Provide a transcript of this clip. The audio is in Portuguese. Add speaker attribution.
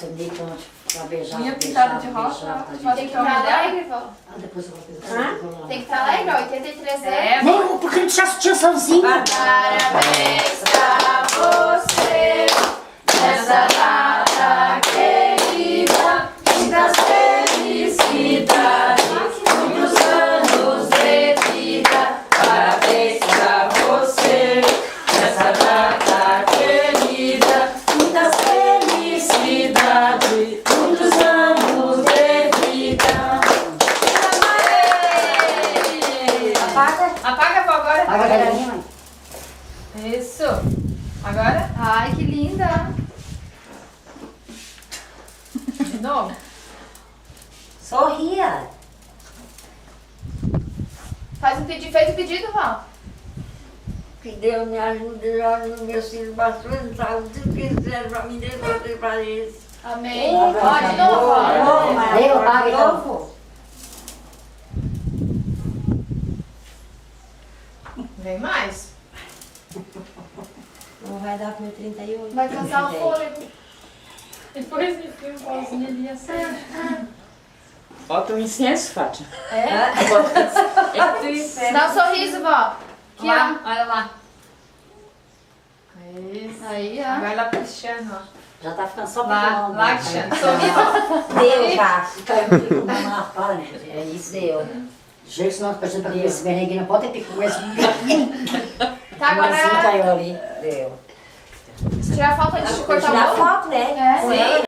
Speaker 1: bonito, pra beijar.
Speaker 2: Unha
Speaker 1: pra
Speaker 2: pintada
Speaker 1: beijar,
Speaker 2: de
Speaker 1: pra
Speaker 2: rosa.
Speaker 1: beijar, pra
Speaker 2: Tem
Speaker 1: gente.
Speaker 3: Tem que estar alegre, vó.
Speaker 1: Depois eu vou fazer
Speaker 3: Tem que estar alegre, ó. 83 anos.
Speaker 2: É,
Speaker 1: Não, porque a gente já sustentaçãozinho.
Speaker 3: Parabéns pra você nessa data querida, muitas felicidades, muitos anos de vida. Parabéns pra você nessa data querida, muitas felicidades, muitos anos de vida.
Speaker 1: Apaga.
Speaker 2: apaga vó agora.
Speaker 1: Apaga a velhinha, mãe.
Speaker 2: Isso. Agora,
Speaker 3: Ai, que linda.
Speaker 2: de novo.
Speaker 1: Sorria.
Speaker 3: Fez o pedido, vó.
Speaker 4: Que Deus me ajude lá nos meus filhos bastante, sabe? Tudo que quiser pra mim, Deus vai ter pra eles.
Speaker 3: Amém. Ó, de novo, vó.
Speaker 1: Aí eu apago então.
Speaker 2: Vem mais.
Speaker 4: Não vai dar pro meu 38.
Speaker 3: Vai cansar o fôlego.
Speaker 2: Depois me filma um pauzinho ali assim.
Speaker 5: Bota um incenso, Fátima.
Speaker 2: É?
Speaker 3: Dá um sorriso, vó. Que
Speaker 2: Lá,
Speaker 3: ó.
Speaker 2: olha lá. Isso.
Speaker 3: Aí, ó.
Speaker 2: Vai lá pro Cristiano, ó.
Speaker 1: Já tá ficando só
Speaker 2: Lá,
Speaker 1: pegando.
Speaker 2: lá, Cristiano. Sorri, vó.
Speaker 4: Deu já.
Speaker 1: Caiu um pico na para.
Speaker 4: É isso, deu.
Speaker 1: Gente, senão a gente tá com esse berenguinho, não pode ter pico com esse.
Speaker 3: Tá, agora
Speaker 1: Mas caiu ali.
Speaker 4: Deu.
Speaker 3: tirar a foto antes de cortar o
Speaker 4: Tirar
Speaker 3: bolo.
Speaker 4: foto, né?
Speaker 3: É.
Speaker 4: Com ela,